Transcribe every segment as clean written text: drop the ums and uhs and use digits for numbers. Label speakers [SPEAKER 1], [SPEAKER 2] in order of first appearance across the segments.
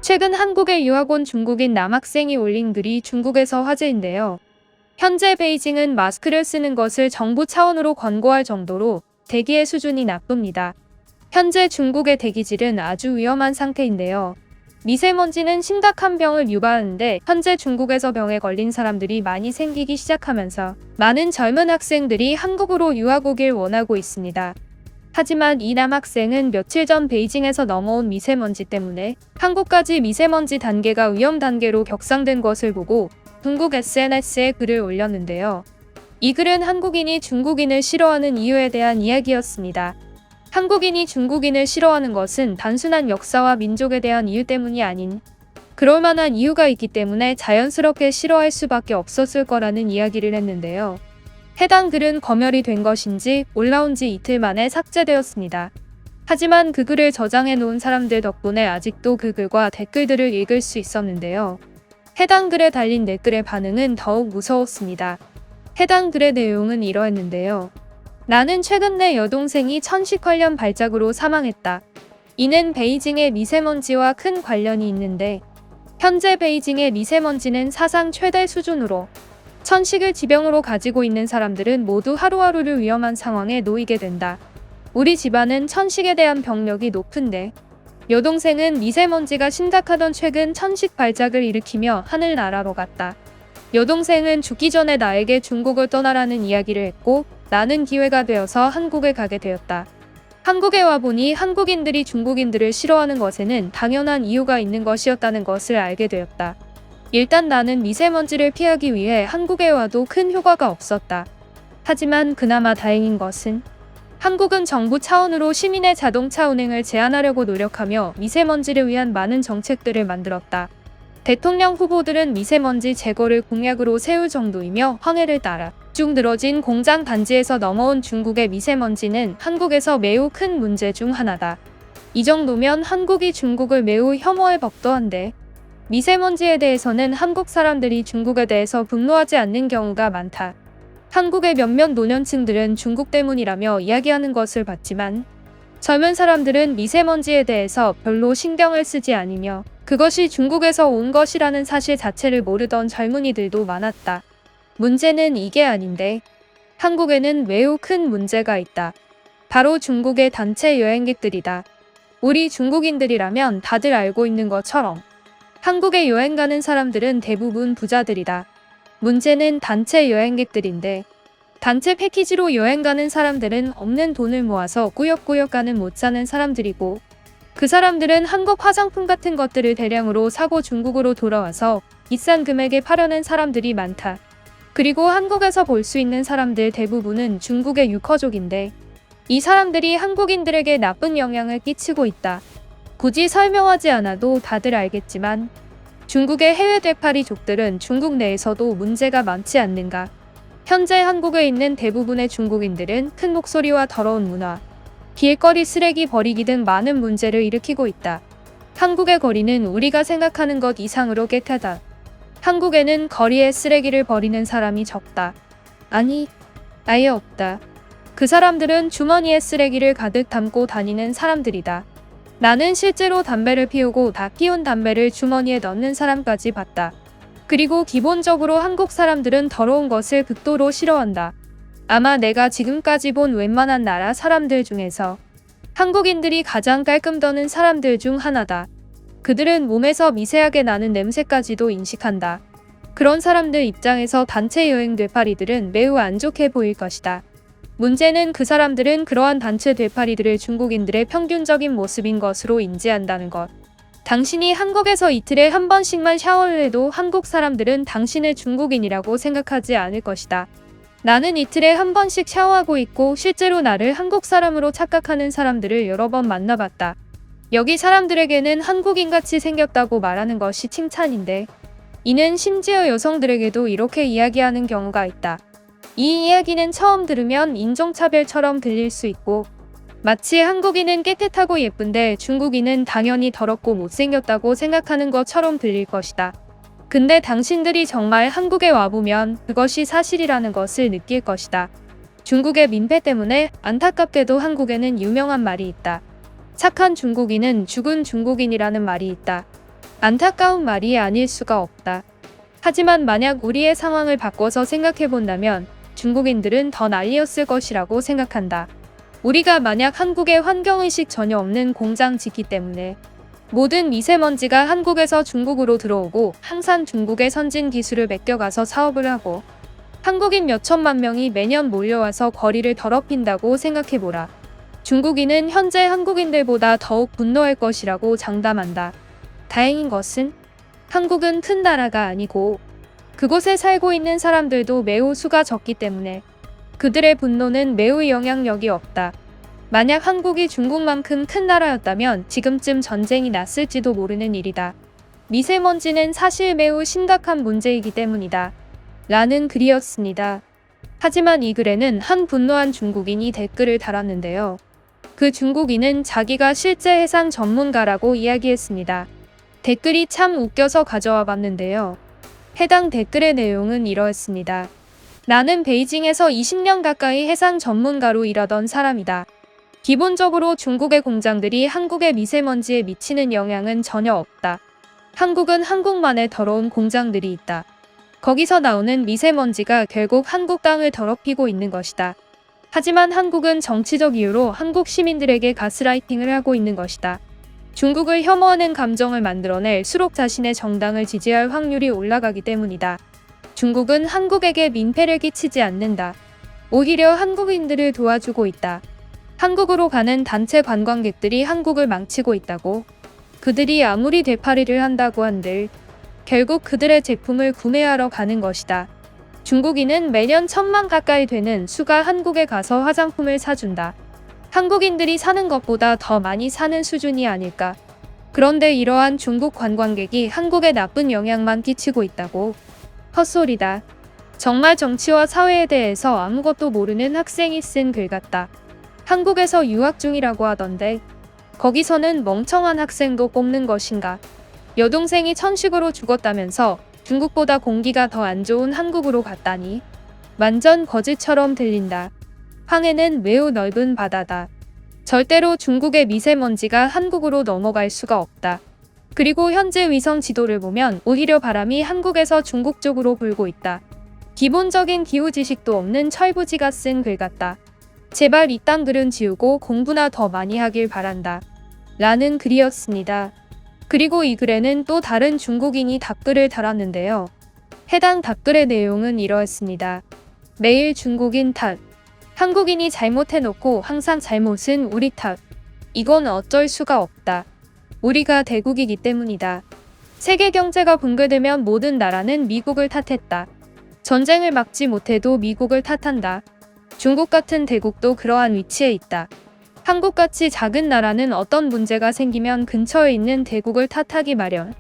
[SPEAKER 1] 최근 한국에 유학 온 중국인 남학생이 올린 글이 중국에서 화제인데요. 현재 베이징은 마스크를 쓰는 것을 정부 차원으로 권고할 정도로 대기의 수준이 나쁩니다. 현재 중국의 대기질은 아주 위험한 상태인데요. 미세먼지는 심각한 병을 유발하는데 현재 중국에서 병에 걸린 사람들이 많이 생기기 시작하면서 많은 젊은 학생들이 한국으로 유학 오길 원하고 있습니다. 하지만 이 남학생은 며칠 전 베이징에서 넘어온 미세먼지 때문에 한국까지 미세먼지 단계가 위험 단계로 격상된 것을 보고 중국 SNS에 글을 올렸는데요. 이 글은 한국인이 중국인을 싫어하는 이유에 대한 이야기였습니다. 한국인이 중국인을 싫어하는 것은 단순한 역사와 민족에 대한 이유 때문이 아닌 그럴 만한 이유가 있기 때문에 자연스럽게 싫어할 수밖에 없었을 거라는 이야기를 했는데요. 해당 글은 검열이 된 것인지 올라온 지 이틀 만에 삭제되었습니다. 하지만 그 글을 저장해 놓은 사람들 덕분에 아직도 그 글과 댓글들을 읽을 수 있었는데요. 해당 글에 달린 댓글의 반응은 더욱 무서웠습니다. 해당 글의 내용은 이러했는데요. 나는 최근 내 여동생이 천식 관련 발작으로 사망했다. 이는 베이징의 미세먼지와 큰 관련이 있는데 현재 베이징의 미세먼지는 사상 최대 수준으로 천식을 지병으로 가지고 있는 사람들은 모두 하루하루를 위험한 상황에 놓이게 된다. 우리 집안은 천식에 대한 병력이 높은데 여동생은 미세먼지가 심각하던 최근 천식 발작을 일으키며 하늘나라로 갔다. 여동생은 죽기 전에 나에게 중국을 떠나라는 이야기를 했고 나는 기회가 되어서 한국에 가게 되었다. 한국에 와보니 한국인들이 중국인들을 싫어하는 것에는 당연한 이유가 있는 것이었다는 것을 알게 되었다. 일단 나는 미세먼지를 피하기 위해 한국에 와도 큰 효과가 없었다. 하지만 그나마 다행인 것은 한국은 정부 차원으로 시민의 자동차 운행을 제한하려고 노력하며 미세먼지를 위한 많은 정책들을 만들었다. 대통령 후보들은 미세먼지 제거를 공약으로 세울 정도이며 황해를 따라 쭉 늘어진 공장 단지에서 넘어온 중국의 미세먼지는 한국에서 매우 큰 문제 중 하나다. 이 정도면 한국이 중국을 매우 혐오할 법도 한데 미세먼지에 대해서는 한국 사람들이 중국에 대해서 분노하지 않는 경우가 많다. 한국의 몇몇 노년층들은 중국 때문이라며 이야기하는 것을 봤지만 젊은 사람들은 미세먼지에 대해서 별로 신경을 쓰지 않으며 그것이 중국에서 온 것이라는 사실 자체를 모르던 젊은이들도 많았다. 문제는 이게 아닌데 한국에는 매우 큰 문제가 있다. 바로 중국의 단체 여행객들이다. 우리 중국인들이라면 다들 알고 있는 것처럼 한국에 여행 가는 사람들은 대부분 부자들이다. 문제는 단체 여행객들인데 단체 패키지로 여행 가는 사람들은 없는 돈을 모아서 꾸역꾸역 가는 못 사는 사람들이고 그 사람들은 한국 화장품 같은 것들을 대량으로 사고 중국으로 돌아와서 비싼 금액에 파려는 사람들이 많다. 그리고 한국에서 볼 수 있는 사람들 대부분은 중국의 유커족인데 이 사람들이 한국인들에게 나쁜 영향을 끼치고 있다. 굳이 설명하지 않아도 다들 알겠지만 중국의 해외 되팔이족들은 중국 내에서도 문제가 많지 않는가. 현재 한국에 있는 대부분의 중국인들은 큰 목소리와 더러운 문화, 길거리 쓰레기 버리기 등 많은 문제를 일으키고 있다. 한국의 거리는 우리가 생각하는 것 이상으로 깨끗하다. 한국에는 거리에 쓰레기를 버리는 사람이 적다. 아니, 아예 없다. 그 사람들은 주머니에 쓰레기를 가득 담고 다니는 사람들이다. 나는 실제로 담배를 피우고 다 피운 담배를 주머니에 넣는 사람까지 봤다. 그리고 기본적으로 한국 사람들은 더러운 것을 극도로 싫어한다. 아마 내가 지금까지 본 웬만한 나라 사람들 중에서 한국인들이 가장 깔끔 더는 사람들 중 하나다. 그들은 몸에서 미세하게 나는 냄새까지도 인식한다. 그런 사람들 입장에서 단체 여행 되팔이들은 매우 안 좋게 보일 것이다. 문제는 그 사람들은 그러한 단체 되팔이들을 중국인들의 평균적인 모습인 것으로 인지한다는 것. 당신이 한국에서 이틀에 한 번씩만 샤워를 해도 한국 사람들은 당신을 중국인이라고 생각하지 않을 것이다. 나는 이틀에 한 번씩 샤워하고 있고 실제로 나를 한국 사람으로 착각하는 사람들을 여러 번 만나봤다. 여기 사람들에게는 한국인같이 생겼다고 말하는 것이 칭찬인데 이는 심지어 여성들에게도 이렇게 이야기하는 경우가 있다. 이 이야기는 처음 들으면 인종차별처럼 들릴 수 있고 마치 한국인은 깨끗하고 예쁜데 중국인은 당연히 더럽고 못생겼다고 생각하는 것처럼 들릴 것이다. 근데 당신들이 정말 한국에 와보면 그것이 사실이라는 것을 느낄 것이다. 중국의 민폐 때문에 안타깝게도 한국에는 유명한 말이 있다. 착한 중국인은 죽은 중국인이라는 말이 있다. 안타까운 말이 아닐 수가 없다. 하지만 만약 우리의 상황을 바꿔서 생각해본다면 중국인들은 더 난리였을 것이라고 생각한다. 우리가 만약 한국에 환경의식 전혀 없는 공장 짓기 때문에 모든 미세먼지가 한국에서 중국으로 들어오고 항상 중국의 선진 기술을 맡겨가서 사업을 하고 한국인 몇천만 명이 매년 몰려와서 거리를 더럽힌다고 생각해보라. 중국인은 현재 한국인들보다 더욱 분노할 것이라고 장담한다. 다행인 것은 한국은 큰 나라가 아니고 그곳에 살고 있는 사람들도 매우 수가 적기 때문에 그들의 분노는 매우 영향력이 없다. 만약 한국이 중국만큼 큰 나라였다면 지금쯤 전쟁이 났을지도 모르는 일이다. 미세먼지는 사실 매우 심각한 문제이기 때문이다. 라는 글이었습니다. 하지만 이 글에는 한 분노한 중국인이 댓글을 달았는데요. 그 중국인은 자기가 실제 해상 전문가라고 이야기했습니다. 댓글이 참 웃겨서 가져와 봤는데요. 해당 댓글의 내용은 이러했습니다. 나는 베이징에서 20년 가까이 해상 전문가로 일하던 사람이다. 기본적으로 중국의 공장들이 한국의 미세먼지에 미치는 영향은 전혀 없다. 한국은 한국만의 더러운 공장들이 있다. 거기서 나오는 미세먼지가 결국 한국 땅을 더럽히고 있는 것이다. 하지만 한국은 정치적 이유로 한국 시민들에게 가스라이팅을 하고 있는 것이다. 중국을 혐오하는 감정을 만들어낼수록 자신의 정당을 지지할 확률이 올라가기 때문이다. 중국은 한국에게 민폐를 끼치지 않는다. 오히려 한국인들을 도와주고 있다. 한국으로 가는 단체 관광객들이 한국을 망치고 있다고. 그들이 아무리 되팔이를 한다고 한들 결국 그들의 제품을 구매하러 가는 것이다. 중국인은 매년 1,000만 가까이 되는 수가 한국에 가서 화장품을 사준다. 한국인들이 사는 것보다 더 많이 사는 수준이 아닐까. 그런데 이러한 중국 관광객이 한국에 나쁜 영향만 끼치고 있다고. 헛소리다. 정말 정치와 사회에 대해서 아무것도 모르는 학생이 쓴 글 같다. 한국에서 유학 중이라고 하던데 거기서는 멍청한 학생도 뽑는 것인가. 여동생이 천식으로 죽었다면서 중국보다 공기가 더 안 좋은 한국으로 갔다니. 완전 거짓처럼 들린다. 황해는 매우 넓은 바다다. 절대로 중국의 미세먼지가 한국으로 넘어갈 수가 없다. 그리고 현재 위성 지도를 보면 오히려 바람이 한국에서 중국 쪽으로 불고 있다. 기본적인 기후 지식도 없는 철부지가 쓴 글 같다. 제발 이딴 글은 지우고 공부나 더 많이 하길 바란다. 라는 글이었습니다. 그리고 이 글에는 또 다른 중국인이 답글을 달았는데요. 해당 답글의 내용은 이러했습니다. 매일 중국인 탓. 한국인이 잘못해놓고 항상 잘못은 우리 탓. 이건 어쩔 수가 없다. 우리가 대국이기 때문이다. 세계 경제가 붕괴되면 모든 나라는 미국을 탓했다. 전쟁을 막지 못해도 미국을 탓한다. 중국 같은 대국도 그러한 위치에 있다. 한국같이 작은 나라는 어떤 문제가 생기면 근처에 있는 대국을 탓하기 마련.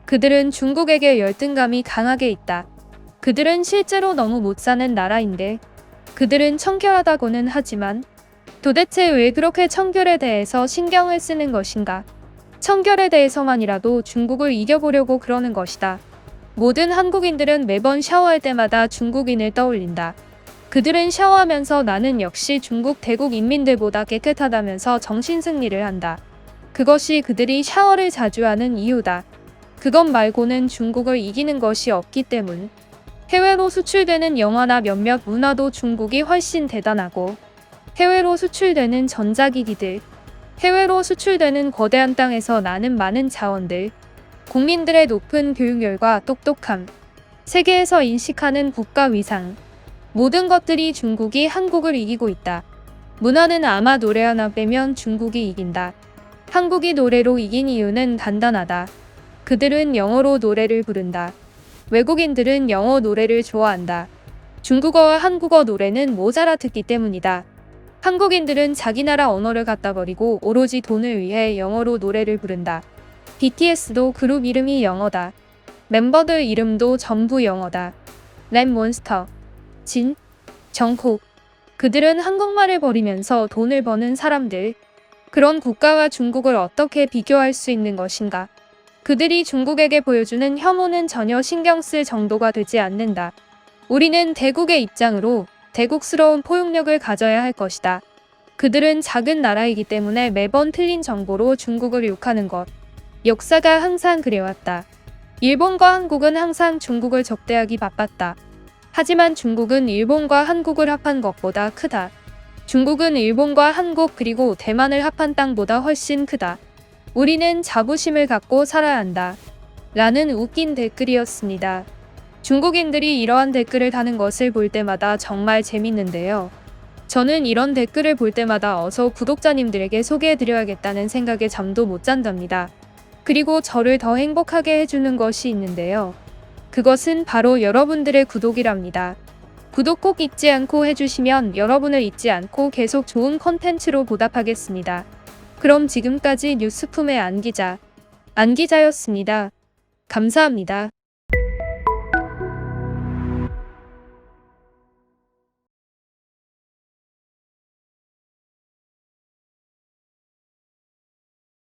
[SPEAKER 1] 그들은 중국에게 열등감이 강하게 있다. 그들은 실제로 너무 못 사는 나라인데 그들은 청결하다고는 하지만 도대체 왜 그렇게 청결에 대해서 신경을 쓰는 것인가? 청결에 대해서만이라도 중국을 이겨보려고 그러는 것이다. 모든 한국인들은 매번 샤워할 때마다 중국인을 떠올린다. 그들은 샤워하면서 나는 역시 중국 대국 인민들보다 깨끗하다면서 정신승리를 한다. 그것이 그들이 샤워를 자주 하는 이유다. 그것 말고는 중국을 이기는 것이 없기 때문. 해외로 수출되는 영화나 몇몇 문화도 중국이 훨씬 대단하고 해외로 수출되는 전자기기들, 해외로 수출되는 거대한 땅에서 나는 많은 자원들, 국민들의 높은 교육열과 똑똑함, 세계에서 인식하는 국가 위상, 모든 것들이 중국이 한국을 이기고 있다. 문화는 아마 노래 하나 빼면 중국이 이긴다. 한국이 노래로 이긴 이유는 간단하다. 그들은 영어로 노래를 부른다. 외국인들은 영어 노래를 좋아한다. 중국어와 한국어 노래는 모자라 듣기 때문이다. 한국인들은 자기 나라 언어를 갖다 버리고 오로지 돈을 위해 영어로 노래를 부른다. BTS도 그룹 이름이 영어다. 멤버들 이름도 전부 영어다. 랩몬스터, 진, 정콕. 그들은 한국말을 버리면서 돈을 버는 사람들. 그런 국가와 중국을 어떻게 비교할 수 있는 것인가? 그들이 중국에게 보여주는 혐오는 전혀 신경 쓸 정도가 되지 않는다. 우리는 대국의 입장으로 대국스러운 포용력을 가져야 할 것이다. 그들은 작은 나라이기 때문에 매번 틀린 정보로 중국을 욕하는 것. 역사가 항상 그래왔다. 일본과 한국은 항상 중국을 적대하기 바빴다. 하지만 중국은 일본과 한국을 합한 것보다 크다. 중국은 일본과 한국 그리고 대만을 합한 땅보다 훨씬 크다. 우리는 자부심을 갖고 살아야 한다. 라는 웃긴 댓글이었습니다. 중국인들이 이러한 댓글을 다는 것을 볼 때마다 정말 재밌는데요. 저는 이런 댓글을 볼 때마다 어서 구독자님들에게 소개해드려야겠다는 생각에 잠도 못 잔답니다. 그리고 저를 더 행복하게 해주는 것이 있는데요. 그것은 바로 여러분들의 구독이랍니다. 구독 꼭 잊지 않고 해주시면 여러분을 잊지 않고 계속 좋은 컨텐츠로 보답하겠습니다. 그럼 지금까지 뉴스품의 안기자였습니다. 감사합니다.